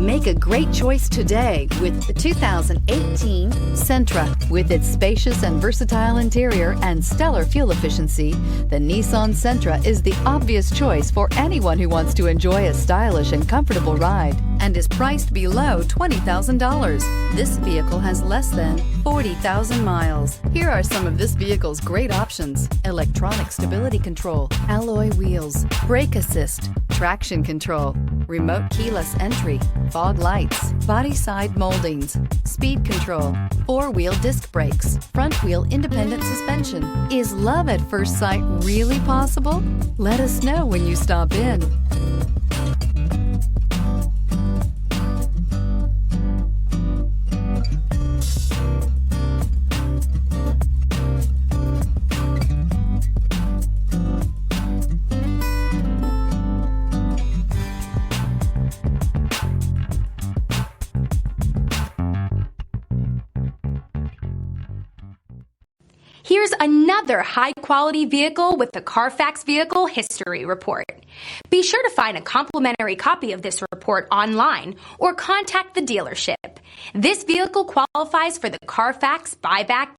Make a great choice today with the 2018 Sentra. With its spacious and versatile interior and stellar fuel efficiency, the Nissan Sentra is the obvious choice for anyone who wants to enjoy a stylish and comfortable ride and is priced below $20,000. This vehicle has less than 40,000 miles. Here are some of this vehicle's great options: electronic stability control, alloy wheels, brake assist, traction control, remote keyless entry, fog lights, body side moldings, speed control, four-wheel disc brakes, front-wheel independent suspension. Is love at first sight really possible? Let us know when you stop in. Here's another high-quality vehicle with the Carfax Vehicle History Report. Be sure to find a complimentary copy of this report online or contact the dealership. This vehicle qualifies for the Carfax Buyback